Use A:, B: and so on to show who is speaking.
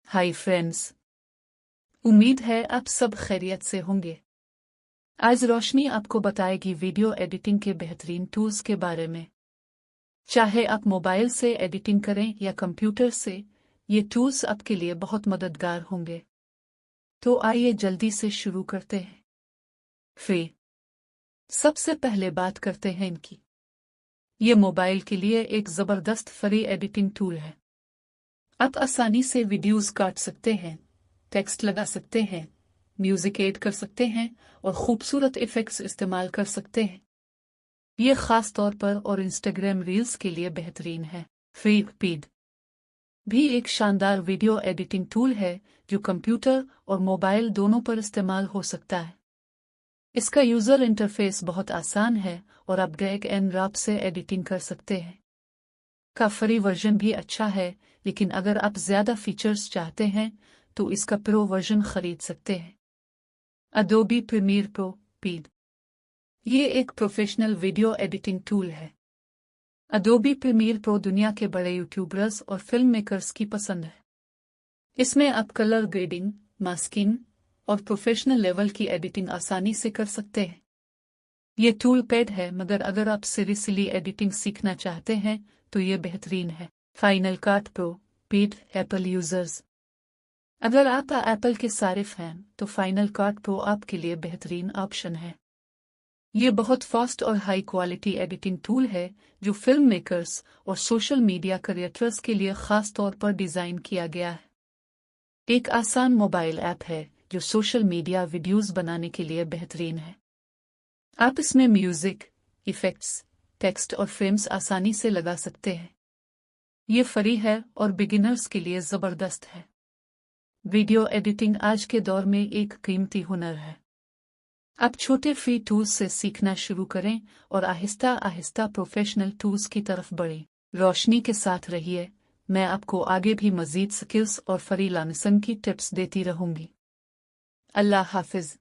A: Hi friends, उम्मीद है आप सब खैरियत से होंगे। आज रोशनी आपको बताएगी वीडियो एडिटिंग के बेहतरीन टूल्स के बारे में। चाहे आप मोबाइल से एडिटिंग करें या कंप्यूटर से, ये टूल्स आपके लिए बहुत मददगार होंगे। तो आइए जल्दी से शुरू करते हैं। फिर सबसे पहले बात करते हैं इनकी। ये मोबाइल के लिए एक ज़बरदस्त फ्री एडिटिंग टूल है। आप आसानी से वीडियोस काट सकते हैं, टेक्स्ट लगा सकते हैं, म्यूजिक ऐड कर सकते हैं और खूबसूरत इफेक्ट्स इस्तेमाल कर सकते हैं। ये खास तौर पर और इंस्टाग्राम रील्स के लिए बेहतरीन है। फीड भी एक शानदार वीडियो एडिटिंग टूल है जो कंप्यूटर और मोबाइल दोनों पर इस्तेमाल हो सकता है। इसका यूजर इंटरफेस बहुत आसान है और आप ड्रैग एंड ड्रॉप से एडिटिंग कर सकते हैं। का फ्री वर्जन भी अच्छा है, लेकिन अगर आप ज़्यादा फीचर्स चाहते हैं तो इसका प्रो वर्जन खरीद सकते हैं। अडोबी प्रीमियर प्रो पीड ये एक प्रोफेशनल वीडियो एडिटिंग टूल है। अडोबी प्रीमियर प्रो दुनिया के बड़े यूट्यूबर्स और फिल्म मेकर्स की पसंद है। इसमें आप कलर ग्रेडिंग, मास्किंग और प्रोफेशनल लेवल की एडिटिंग आसानी से कर सकते हैं। ये टूल पेड है, मगर अगर आप सीरियसली एडिटिंग सीखना चाहते हैं तो ये बेहतरीन है। Final cut pro paid Apple users. अगर आप एप्पल के सारिफ हैं तो फाइनल कट प्रो आपके लिए बेहतरीन ऑप्शन है। ये बहुत फास्ट और हाई क्वालिटी एडिटिंग टूल है जो फिल्म मेकर्स और सोशल मीडिया क्रिएटर्स के लिए खास तौर पर डिज़ाइन किया गया है। एक आसान मोबाइल ऐप है जो सोशल मीडिया वीडियोस बनाने के लिए बेहतरीन है। आप इसमें म्यूजिक, इफेक्ट्स, टेक्स्ट और फ्रेम्स आसानी से लगा सकते हैं। ये फ्री है और बिगिनर्स के लिए ज़बरदस्त है। वीडियो एडिटिंग आज के दौर में एक कीमती हुनर है। आप छोटे फ्री टूल्स से सीखना शुरू करें और आहिस्ता आहिस्ता प्रोफेशनल टूल्स की तरफ बढ़ें। रोशनी के साथ रहिए, मैं आपको आगे भी मज़ीद स्किल्स और फ्रीलांसिंग की टिप्स देती रहूंगी। अल्लाह हाफिज।